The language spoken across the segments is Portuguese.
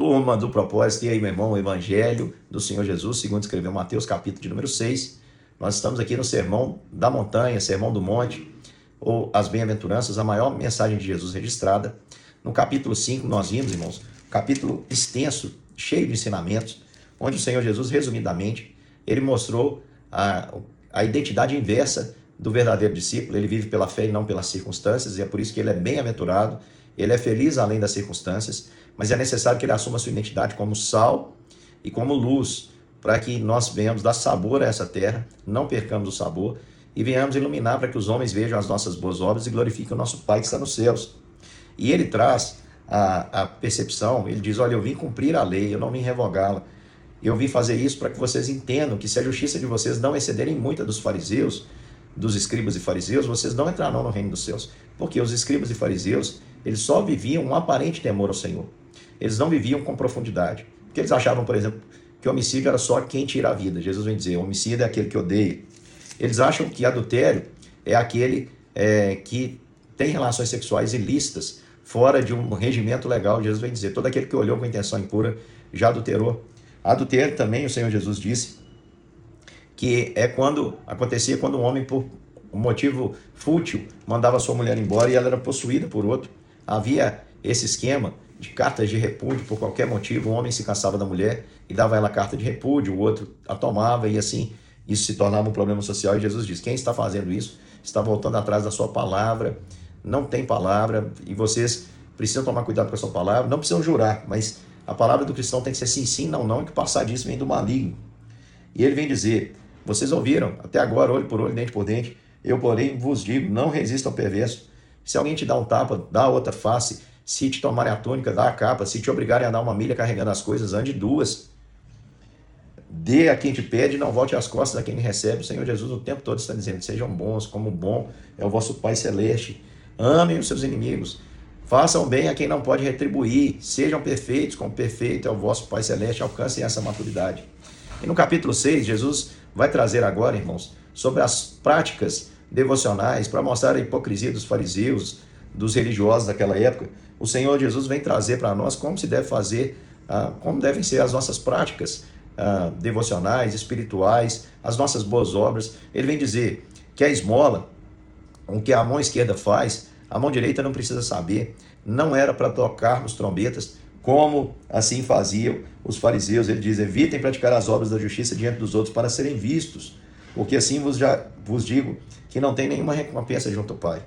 Turma do propósito, e aí, meu irmão, o Evangelho do Senhor Jesus, segundo escreveu Mateus, capítulo de número 6. Nós estamos aqui no Sermão da Montanha, Sermão do Monte, ou as Bem-aventuranças, a maior mensagem de Jesus registrada. No capítulo 5, nós vimos, irmãos, capítulo extenso, cheio de ensinamentos, onde o Senhor Jesus, resumidamente, ele mostrou a identidade inversa do verdadeiro discípulo. Ele vive pela fé e não pelas circunstâncias, e é por isso que ele é bem-aventurado, ele é feliz além das circunstâncias, mas é necessário que ele assuma a sua identidade como sal e como luz, para que nós venhamos dar sabor a essa terra, não percamos o sabor, e venhamos iluminar para que os homens vejam as nossas boas obras e glorifiquem o nosso Pai que está nos céus. E ele traz a percepção, ele diz, olha, eu vim cumprir a lei, eu não vim revogá-la. Eu vim fazer isso para que vocês entendam que se a justiça de vocês não excederem muita dos fariseus, dos escribas e fariseus, vocês não entrarão no reino dos céus. Porque os escribas e fariseus, eles só viviam um aparente temor ao Senhor. Eles não viviam com profundidade. Porque eles achavam, por exemplo, que homicídio era só quem tira a vida. Jesus vem dizer, homicídio é aquele que odeia. Eles acham que adultério é aquele que tem relações sexuais ilícitas, fora de um regimento legal. Jesus vem dizer, todo aquele que olhou com intenção impura já adulterou. Adultério também, o Senhor Jesus disse, que acontecia quando um homem, por um motivo fútil, mandava sua mulher embora e ela era possuída por outro. Havia esse esquema de cartas de repúdio por qualquer motivo. O homem se cansava da mulher e dava a ela carta de repúdio, o outro a tomava e assim isso se tornava um problema social. E Jesus diz, quem está fazendo isso está voltando atrás da sua palavra, não tem palavra, e vocês precisam tomar cuidado com a sua palavra, não precisam jurar, mas a palavra do cristão tem que ser sim, sim, não, não, e que passar disso vem do maligno. E ele vem dizer, vocês ouviram até agora, olho por olho, dente por dente, eu porém vos digo, não resista ao perverso. Se alguém te dá um tapa, dá a outra face. Se te tomarem a túnica, dá a capa. Se te obrigarem a dar uma milha carregando as coisas, ande duas. Dê a quem te pede, não volte as costas a quem recebe. O Senhor Jesus o tempo todo está dizendo, sejam bons, como bom é o vosso Pai Celeste. Amem os seus inimigos. Façam bem a quem não pode retribuir. Sejam perfeitos, como perfeito é o vosso Pai Celeste. Alcancem essa maturidade. E no capítulo 6, Jesus vai trazer agora, irmãos, sobre as práticas devocionais, para mostrar a hipocrisia dos fariseus, dos religiosos daquela época. O Senhor Jesus vem trazer para nós como se deve fazer, como devem ser as nossas práticas devocionais, espirituais, as nossas boas obras. Ele vem dizer que a esmola, o que a mão esquerda faz, a mão direita não precisa saber. Não era para tocarmos trombetas, como assim faziam os fariseus. Ele diz, evitem praticar as obras da justiça diante dos outros para serem vistos, porque assim vos digo que não tem nenhuma recompensa junto ao Pai.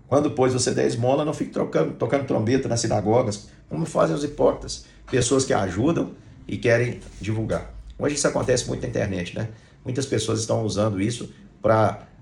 Quando, pois, você der esmola, não fique tocando trombeta nas sinagogas, como fazem os hipócritas, pessoas que ajudam e querem divulgar. Hoje isso acontece muito na internet, né? Muitas pessoas estão usando isso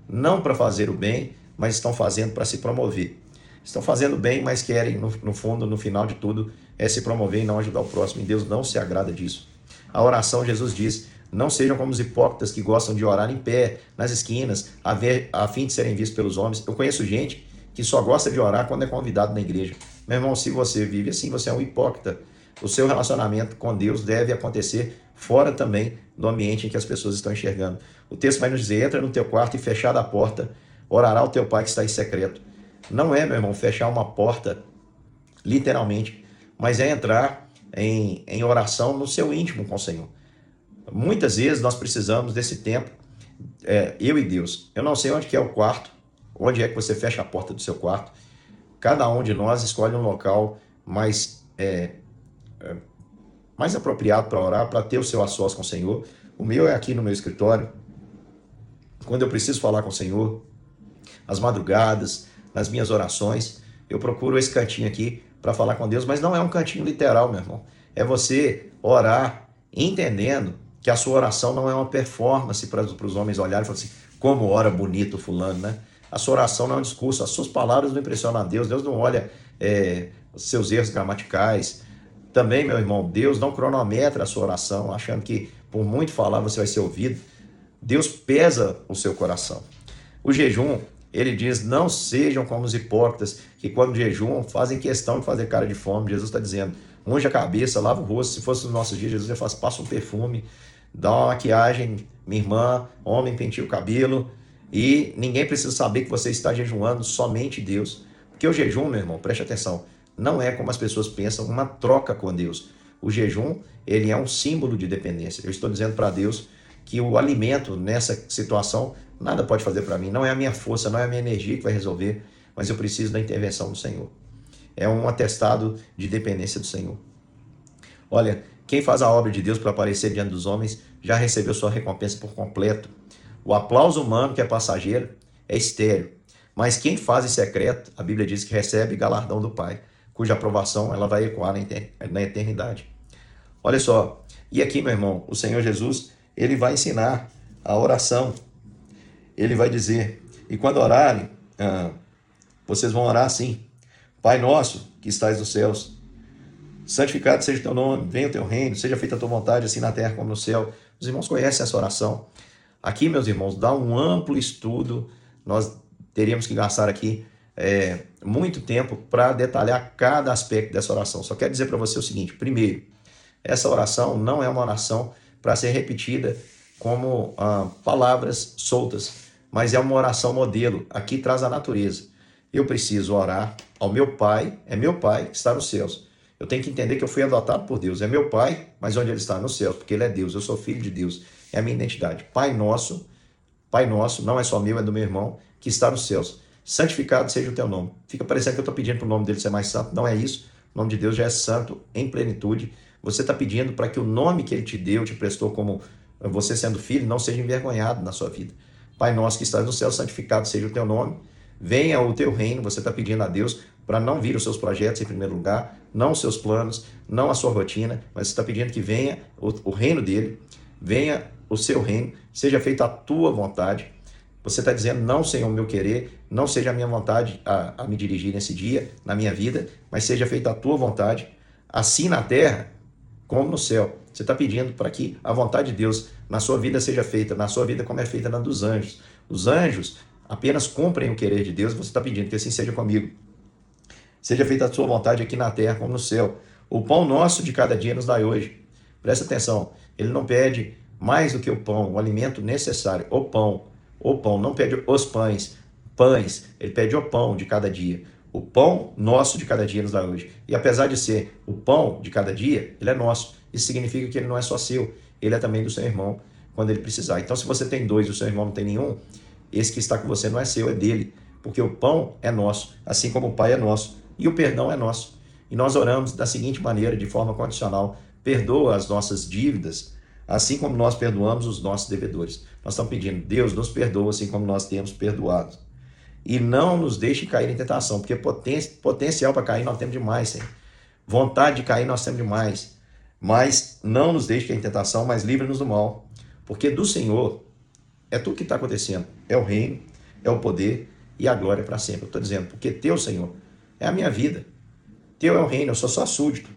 não para fazer o bem, mas estão fazendo para se promover. Estão fazendo bem, mas querem, no fundo, no final de tudo, se promover e não ajudar o próximo. E Deus não se agrada disso. A oração, Jesus diz, não sejam como os hipócritas que gostam de orar em pé, nas esquinas, a fim de serem vistos pelos homens. Eu conheço gente que só gosta de orar quando é convidado na igreja. Meu irmão, se você vive assim, você é um hipócrita. O seu relacionamento com Deus deve acontecer fora também do ambiente em que as pessoas estão enxergando. O texto vai nos dizer, entra no teu quarto e fechada a porta, orará o teu Pai que está em secreto. Não é, meu irmão, fechar uma porta, literalmente, mas é entrar em oração no seu íntimo com o Senhor. Muitas vezes nós precisamos desse tempo, eu e Deus. Eu não sei onde que é o quarto, onde é que você fecha a porta do seu quarto. Cada um de nós escolhe um local mais apropriado para orar, para ter o seu a sós com o Senhor. O meu é aqui no meu escritório, quando eu preciso falar com o Senhor, às madrugadas, nas minhas orações, eu procuro esse cantinho aqui para falar com Deus, mas não é um cantinho literal, meu irmão. É você orar entendendo que a sua oração não é uma performance para os homens olharem e falarem assim, como ora bonito fulano, né? A sua oração não é um discurso, as suas palavras não impressionam a Deus, Deus não olha os seus erros gramaticais. Também, meu irmão, Deus não cronometra a sua oração, achando que por muito falar você vai ser ouvido. Deus pesa o seu coração. O jejum, ele diz, não sejam como os hipócritas, que quando jejuam fazem questão de fazer cara de fome. Jesus está dizendo, unge a cabeça, lava o rosto. Se fosse nos nossos dias, Jesus ia falar, passa um perfume, dá uma maquiagem, minha irmã, homem, penteia o cabelo, e ninguém precisa saber que você está jejuando, somente Deus. Porque o jejum, meu irmão, preste atenção, não é como as pessoas pensam, uma troca com Deus. O jejum, ele é um símbolo de dependência. Eu estou dizendo para Deus que o alimento nessa situação, nada pode fazer para mim. Não é a minha força, não é a minha energia que vai resolver, mas eu preciso da intervenção do Senhor. É um atestado de dependência do Senhor. Olha, quem faz a obra de Deus para aparecer diante dos homens já recebeu sua recompensa por completo. O aplauso humano, que é passageiro, é estéril. Mas quem faz em secreto, a Bíblia diz que recebe galardão do Pai, cuja aprovação ela vai ecoar na eternidade. Olha só, e aqui, meu irmão, o Senhor Jesus, ele vai ensinar a oração. Ele vai dizer, e quando orarem, vocês vão orar assim: Pai nosso, que estais nos céus, santificado seja o teu nome, venha o teu reino, seja feita a tua vontade, assim na terra como no céu. Os irmãos conhecem essa oração. Aqui, meus irmãos, dá um amplo estudo. Nós teríamos que gastar aqui muito tempo para detalhar cada aspecto dessa oração. Só quero dizer para você o seguinte: primeiro, essa oração não é uma oração para ser repetida como palavras soltas, mas é uma oração modelo. Aqui traz a natureza. Eu preciso orar ao meu Pai, é meu Pai que está nos céus. Eu tenho que entender que eu fui adotado por Deus. É meu Pai, mas onde ele está? Nos céus, porque ele é Deus. Eu sou filho de Deus. É a minha identidade. Pai nosso, não é só meu, é do meu irmão, que está nos céus. Santificado seja o teu nome. Fica parecendo que eu estou pedindo para o nome dele ser mais santo. Não é isso. O nome de Deus já é santo em plenitude. Você está pedindo para que o nome que ele te deu, te prestou como você sendo filho, não seja envergonhado na sua vida. Pai nosso que estás no céu, santificado seja o teu nome. Venha o teu reino. Você está pedindo a Deus para não vir os seus projetos em primeiro lugar, não os seus planos, não a sua rotina, mas você está pedindo que venha o reino dele, venha o seu reino, seja feita a tua vontade. Você está dizendo, não, Senhor, o meu querer, não seja a minha vontade a me dirigir nesse dia, na minha vida, mas seja feita a tua vontade, assim na terra como no céu. Você está pedindo para que a vontade de Deus na sua vida seja feita, na sua vida como é feita na dos anjos. Os anjos apenas cumprem o querer de Deus, você está pedindo que assim seja comigo. Seja feita a sua vontade aqui na terra como no céu. O pão nosso de cada dia nos dai hoje. Presta atenção, ele não pede mais do que o pão, o alimento necessário, o pão, não pede os pães, ele pede o pão de cada dia. O pão nosso de cada dia nos dá hoje. E apesar de ser o pão de cada dia, ele é nosso. Isso significa que ele não é só seu, ele é também do seu irmão, quando ele precisar. Então, se você tem dois e o seu irmão não tem nenhum, esse que está com você não é seu, é dele. Porque o pão é nosso, assim como o Pai é nosso. E o perdão é nosso. E nós oramos da seguinte maneira, de forma condicional: perdoa as nossas dívidas, assim como nós perdoamos os nossos devedores. Nós estamos pedindo, Deus, nos perdoa assim como nós temos perdoado. E não nos deixe cair em tentação, porque potencial para cair nós temos demais, Senhor. Vontade de cair nós temos demais. Mas não nos deixe cair em tentação, mas livra-nos do mal. Porque do Senhor é tudo que está acontecendo. É o reino, é o poder e a glória para sempre. Eu estou dizendo, porque teu, Senhor, é a minha vida. Teu é o reino, eu sou só súdito.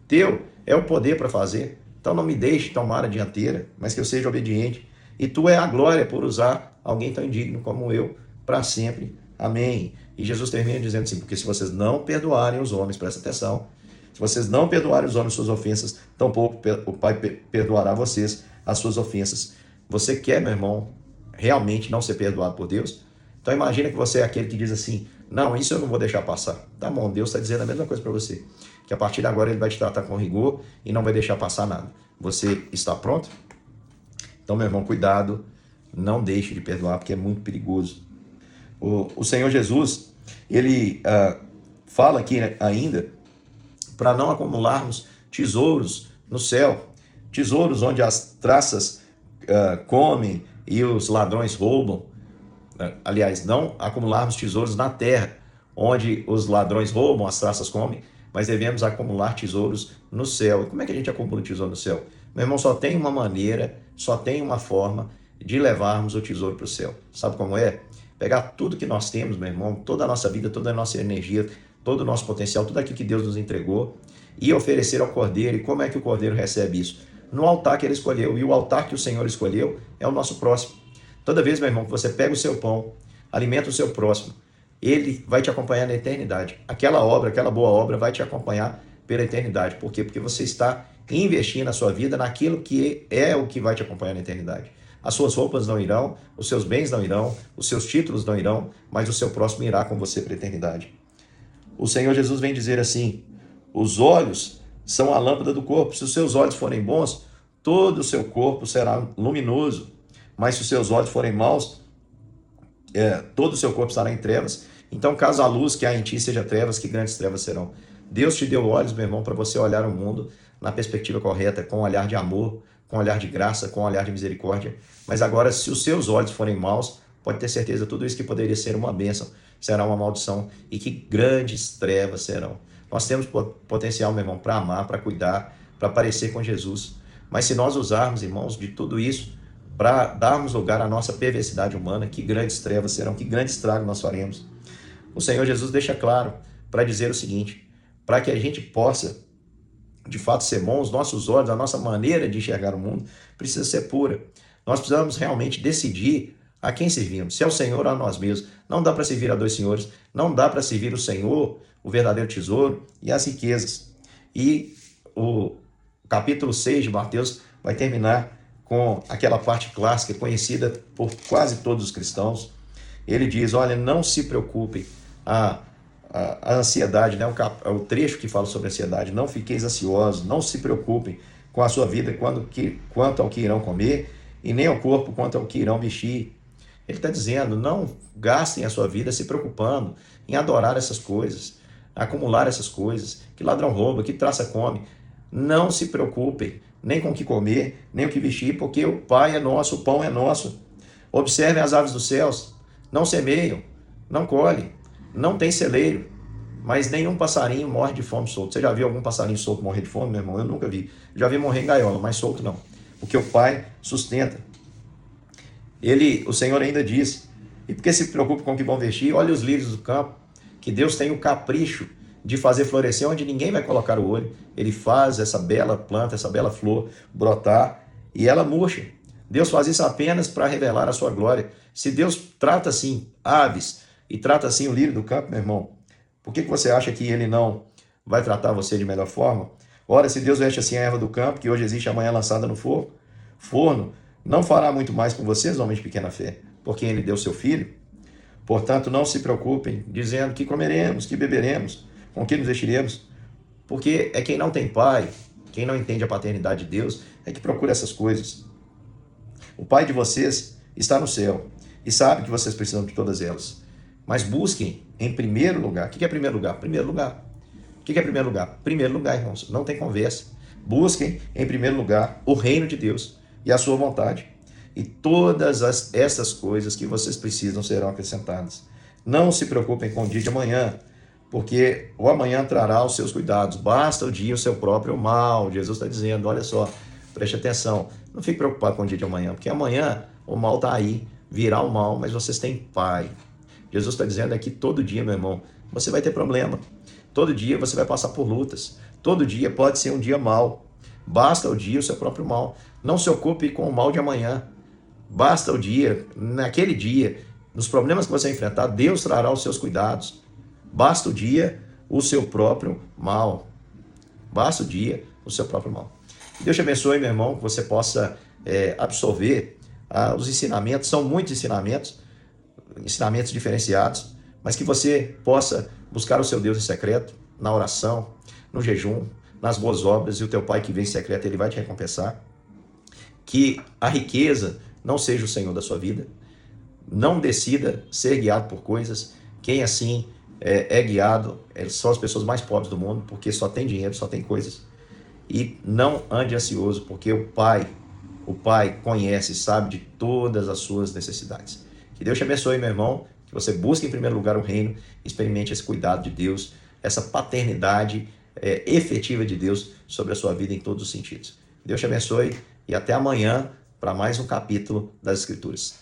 Teu é o poder para fazer. Então não me deixe tomar a dianteira, mas que eu seja obediente. E tu é a glória por usar alguém tão indigno como eu para sempre. Amém. E Jesus termina dizendo assim, porque se vocês não perdoarem os homens, presta atenção, se vocês não perdoarem os homens suas ofensas, tampouco o Pai perdoará vocês as suas ofensas. Você quer, meu irmão, realmente não ser perdoado por Deus? Então imagina que você é aquele que diz assim, não, isso eu não vou deixar passar. Tá bom, Deus está dizendo a mesma coisa para você, que a partir de agora ele vai te tratar com rigor e não vai deixar passar nada. Você está pronto? Então, meu irmão, cuidado, não deixe de perdoar, porque é muito perigoso. O Senhor Jesus, ele fala aqui, né, ainda, para não acumularmos tesouros no céu, tesouros onde as traças comem e os ladrões roubam. Aliás, não acumularmos tesouros na terra, onde os ladrões roubam, as traças comem, mas devemos acumular tesouros no céu. E como é que a gente acumula tesouro no céu? Meu irmão, só tem uma maneira, só tem uma forma de levarmos o tesouro para o céu. Sabe como é? Pegar tudo que nós temos, meu irmão, toda a nossa vida, toda a nossa energia, todo o nosso potencial, tudo aquilo que Deus nos entregou, e oferecer ao Cordeiro. E como é que o Cordeiro recebe isso? No altar que ele escolheu. E o altar que o Senhor escolheu é o nosso próximo. Toda vez, meu irmão, que você pega o seu pão, alimenta o seu próximo, ele vai te acompanhar na eternidade. Aquela obra, aquela boa obra vai te acompanhar pela eternidade. Por quê? Porque você está investindo a sua vida naquilo que é o que vai te acompanhar na eternidade. As suas roupas não irão, os seus bens não irão, os seus títulos não irão, mas o seu próximo irá com você para a eternidade. O Senhor Jesus vem dizer assim, os olhos são a lâmpada do corpo. Se os seus olhos forem bons, todo o seu corpo será luminoso. Mas se os seus olhos forem maus, todo o seu corpo estará em trevas. Então, caso a luz que há em ti seja trevas, que grandes trevas serão. Deus te deu olhos, meu irmão, para você olhar o mundo na perspectiva correta, com um olhar de amor, com um olhar de graça, com um olhar de misericórdia. Mas agora, se os seus olhos forem maus, pode ter certeza, tudo isso que poderia ser uma bênção será uma maldição, e que grandes trevas serão. Nós temos potencial, meu irmão, para amar, para cuidar, para parecer com Jesus. Mas se nós usarmos, irmãos, de tudo isso para darmos lugar à nossa perversidade humana, que grandes trevas serão, que grande estrago nós faremos. O Senhor Jesus deixa claro para dizer o seguinte: para que a gente possa, de fato, ser bom, os nossos olhos, a nossa maneira de enxergar o mundo precisa ser pura. Nós precisamos realmente decidir a quem servimos, se é o Senhor ou a nós mesmos. Não dá para servir a dois senhores, não dá para servir o Senhor, o verdadeiro tesouro, e as riquezas. E o capítulo 6 de Mateus vai terminar com aquela parte clássica, conhecida por quase todos os cristãos. Ele diz: olha, não se preocupem, a ansiedade, né? O trecho que fala sobre a ansiedade: não fiqueis ansiosos, não se preocupem com a sua vida quanto ao que irão comer, e nem ao corpo quanto ao que irão vestir. Ele está dizendo: não gastem a sua vida se preocupando em adorar essas coisas, acumular essas coisas, que ladrão rouba, que traça come. Não se preocupem nem com o que comer, nem o que vestir, porque o Pai é nosso, o pão é nosso. Observem as aves dos céus, não semeiam, não colhem, não tem celeiro, mas nenhum passarinho morre de fome solto. Você já viu algum passarinho solto morrer de fome, meu irmão? Eu nunca vi. Já vi morrer em gaiola, mas solto não, porque o Pai sustenta. O Senhor ainda diz: e porque se preocupa com o que vão vestir, olha os lírios do campo, que Deus tem o capricho de fazer florescer onde ninguém vai colocar o olho. Ele faz essa bela planta, essa bela flor brotar, e ela murcha. Deus faz isso apenas para revelar a sua glória. Se Deus trata assim aves e trata assim o lírio do campo, meu irmão, por que você acha que ele não vai tratar você de melhor forma? Ora, se Deus veste assim a erva do campo, que hoje existe, amanhã lançada no forno, não fará muito mais com vocês, homens de pequena fé, porque ele deu seu filho? Portanto, não se preocupem, dizendo que comeremos, que beberemos, com que nos vestiremos, porque é quem não tem pai, quem não entende a paternidade de Deus, é que procura essas coisas. O Pai de vocês está no céu e sabe que vocês precisam de todas elas. Mas busquem em primeiro lugar. O que é primeiro lugar? Primeiro lugar. O que é primeiro lugar? Primeiro lugar, irmãos. Não tem conversa. Busquem em primeiro lugar o reino de Deus e a sua vontade. E todas essas coisas que vocês precisam serão acrescentadas. Não se preocupem com o dia de amanhã, porque o amanhã trará os seus cuidados. Basta o dia o seu próprio mal. Jesus está dizendo: olha só, preste atenção. Não fique preocupado com o dia de amanhã, porque amanhã o mal está aí, virá o mal, mas vocês têm Pai. Jesus está dizendo aqui: todo dia, meu irmão, você vai ter problema. Todo dia você vai passar por lutas. Todo dia pode ser um dia mau. Basta o dia o seu próprio mal. Não se ocupe com o mal de amanhã. Basta o dia, naquele dia, nos problemas que você enfrentar, Deus trará os seus cuidados. Basta o dia o seu próprio mal. Basta o dia o seu próprio mal. Deus te abençoe, meu irmão, que você possa absorver os ensinamentos. São muitos ensinamentos diferenciados, mas que você possa buscar o seu Deus em secreto, na oração, no jejum, nas boas obras, e o teu Pai que vem em secreto, ele vai te recompensar. Que a riqueza não seja o Senhor da sua vida. Não decida ser guiado por coisas. Quem assim é guiado são as pessoas mais pobres do mundo, porque só tem dinheiro, só tem coisas. E não ande ansioso, porque o Pai conhece e sabe de todas as suas necessidades. Que Deus te abençoe, meu irmão, que você busque em primeiro lugar o reino, experimente esse cuidado de Deus, essa paternidade efetiva de Deus sobre a sua vida em todos os sentidos. Que Deus te abençoe e até amanhã para mais um capítulo das Escrituras.